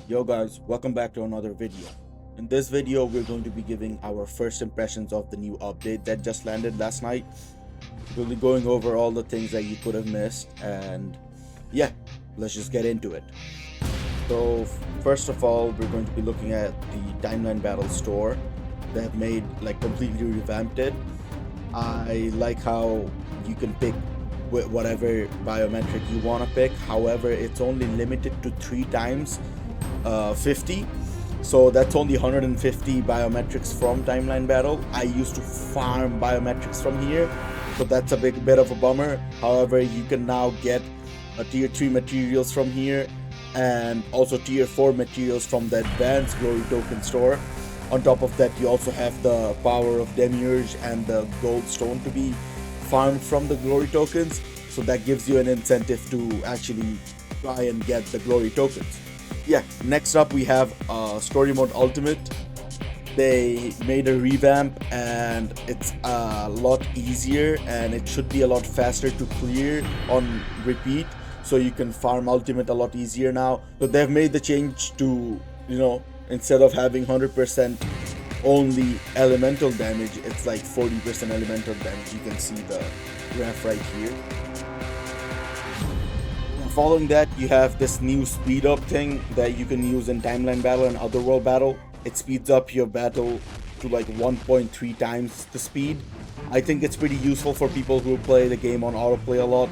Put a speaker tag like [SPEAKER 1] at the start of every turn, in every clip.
[SPEAKER 1] Yo guys, welcome back to another video. In this video, we're going to be giving our first impressions of the new update that just landed last night. We'll be going over all the things that you could have missed, and yeah, let's just get into it. So first of all, we're going to be looking at the Timeline Battle store. They have made completely revamped it. I like how you can pick whatever biometric you want to pick. However, it's only limited to 3 times 50, so that's only 150 biometrics from Timeline Battle. I used to farm biometrics from here, so that's a bit of a bummer. However, you can now get a tier 3 materials from here and also tier 4 materials from the advanced glory token store. On top of that, you also have the power of Demiurge and the gold stone to be farmed from the glory tokens, so that gives you an incentive to actually try and get the glory tokens. Yeah, next up we have Story Mode Ultimate. They made a revamp and it's a lot easier and it should be a lot faster to clear on repeat, so you can farm Ultimate a lot easier now. So they've made the change to, instead of having 100% only elemental damage, it's like 40% elemental damage. You can see the graph right here. Following that, you have this new speed up thing that you can use in Timeline Battle and Otherworld Battle. It speeds up your battle to like 1.3 times the speed. I think it's pretty useful for people who play the game on autoplay a lot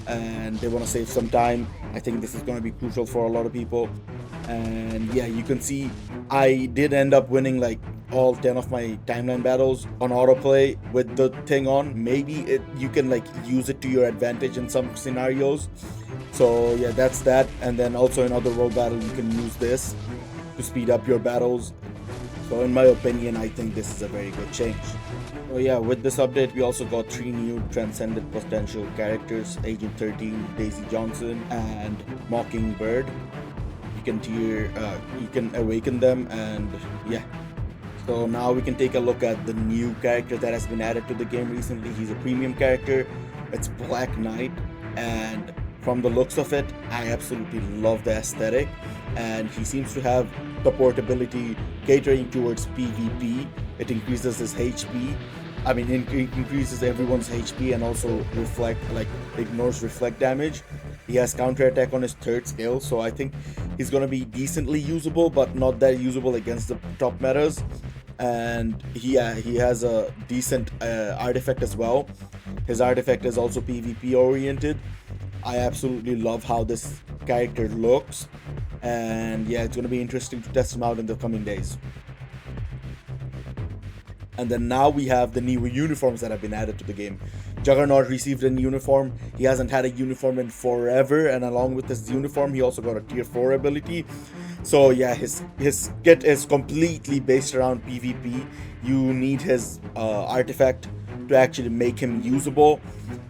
[SPEAKER 1] and they want to save some time. I think this is going to be crucial for a lot of people. And yeah, you can see I did end up winning like all 10 of my Timeline battles on autoplay with the thing on. Maybe you can use it to your advantage in some scenarios. So yeah, that's that. And then also in Otherworld Battle, you can use this to speed up your battles. So in my opinion, I think this is a very good change. So yeah, with this update, we also got 3 new transcendent potential characters: Agent 13, Daisy Johnson, and Mockingbird. You can awaken them, and yeah. So now we can take a look at the new character that has been added to the game recently. He's a premium character. It's Black Knight, and from the looks of it, I absolutely love the aesthetic, and he seems to have the portability catering towards PvP. It increases his HP. I mean, it increases everyone's HP and also ignores reflect damage. He has counter attack on his 3rd skill, so I think he's gonna be decently usable, but not that usable against the top metas. And he has a decent artifact as well. His artifact is also PvP oriented. I absolutely love how this character looks, and yeah, it's gonna be interesting to test him out in the coming days. And then now we have the new uniforms that have been added to the game. Juggernaut received a new uniform. He hasn't had a uniform in forever, and along with this uniform, he also got a tier 4 ability. So yeah, his kit is completely based around PvP. You need his artifact to actually make him usable.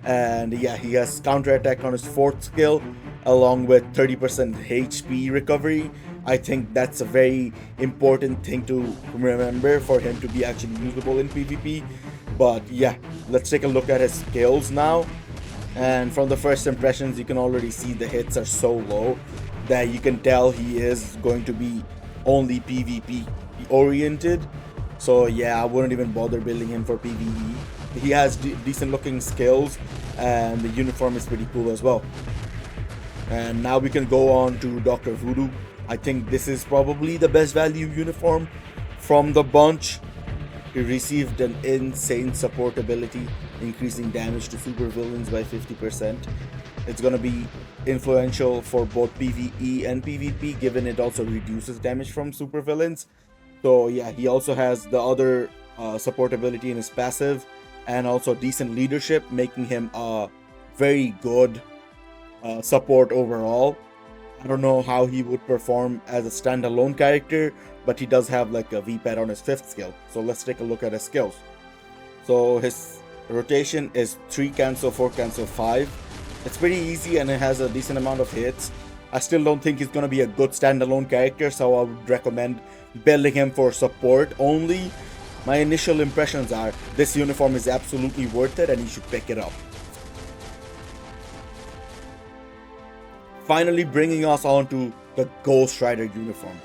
[SPEAKER 1] And yeah, he has counter attack on his 4th skill, along with 30% HP recovery. I think that's a very important thing to remember for him to be actually usable in PvP. But yeah, let's take a look at his skills now. And from the first impressions, you can already see the hits are so low that you can tell he is going to be only PvP oriented. So yeah, I wouldn't even bother building him for PvE. He has decent looking skills, and the uniform is pretty cool as well. And now we can go on to Dr. Voodoo. I think this is probably the best value uniform from the bunch. He received an insane support ability, increasing damage to supervillains by 50%. It's gonna be influential for both PvE and PvP, given it also reduces damage from supervillains. So yeah, he also has the other support ability in his passive, and also decent leadership, making him a very good support overall. I don't know how he would perform as a standalone character, but he does have like a V-pad on his 5th skill. So let's take a look at his skills. So his rotation is 3 cancel, 4 cancel, 5. It's pretty easy and it has a decent amount of hits. I still don't think he's going to be a good standalone character, so I would recommend building him for support only. My initial impressions are this uniform is absolutely worth it and you should pick it up. Finally bringing us on to the Ghost Rider uniform.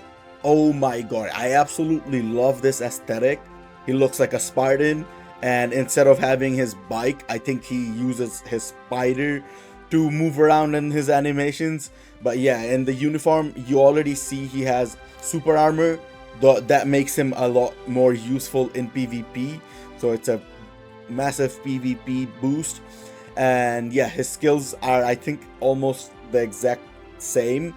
[SPEAKER 1] Oh my god, I absolutely love this aesthetic. He looks like a Spartan, and instead of having his bike, I think he uses his spider to move around in his animations. But yeah, in the uniform, you already see he has super armor. That makes him a lot more useful in PvP. So it's a massive PvP boost. And yeah, his skills are, I think, almost the exact same.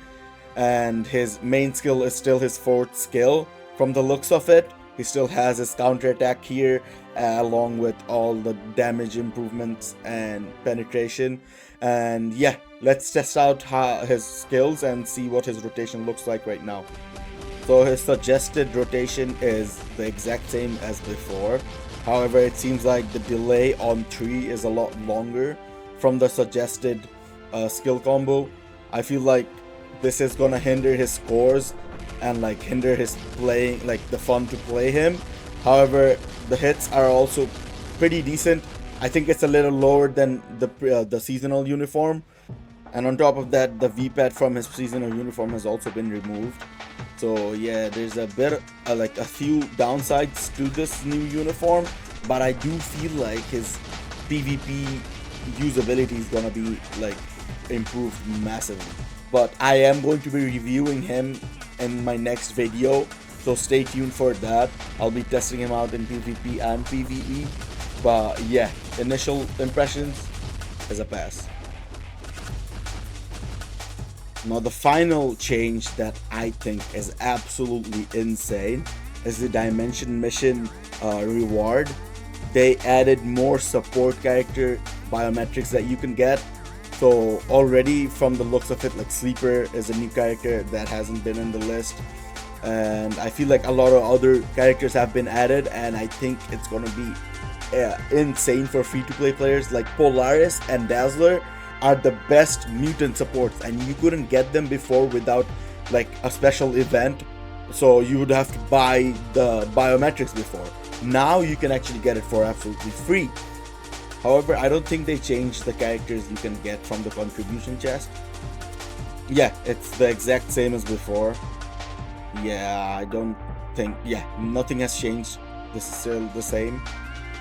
[SPEAKER 1] And his main skill is still his 4th skill from the looks of it. He still has his counter attack here, along with all the damage improvements and penetration. And yeah, let's test out his skills and see what his rotation looks like right now. So his suggested rotation is the exact same as before. However, it seems like the delay on 3 is a lot longer from the suggested skill combo. I feel like this is gonna hinder his scores and like hinder his playing, like the fun to play him. However, the hits are also pretty decent. I think it's a little lower than the seasonal uniform, and on top of that, the VPAT from his seasonal uniform has also been removed. So yeah, there's a bit like a few downsides to this new uniform, but I do feel like his PvP usability is gonna be like improved massively. But I am going to be reviewing him in my next video, so stay tuned for that. I'll be testing him out in PvP and PvE. But yeah, initial impressions is a pass. Now the final change that I think is absolutely insane is the Dimension Mission reward. They added more support character biometrics that you can get. So already from the looks of it, like Sleeper is a new character that hasn't been in the list, and I feel like a lot of other characters have been added, and I think it's gonna be insane for free-to-play players. Like Polaris and Dazzler are the best mutant supports, and you couldn't get them before without like a special event, so you would have to buy the biometrics before. Now you can actually get it for absolutely free. However, I don't think they changed the characters you can get from the contribution chest. Yeah, it's the exact same as before. Yeah, I don't think, yeah, nothing has changed. This is still the same.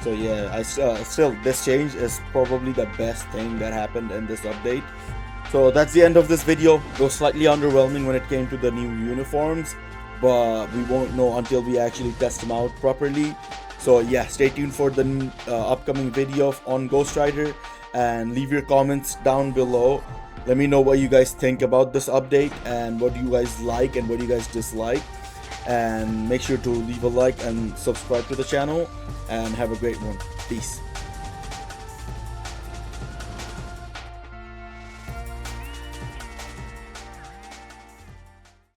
[SPEAKER 1] So yeah, still this change is probably the best thing that happened in this update. So that's the end of this video. It was slightly underwhelming when it came to the new uniforms, but we won't know until we actually test them out properly. So yeah, stay tuned for the upcoming video on Ghost Rider, and leave your comments down below. Let me know what you guys think about this update and what you guys like and what you guys dislike. And make sure to leave a like and subscribe to the channel, and have a great one. Peace.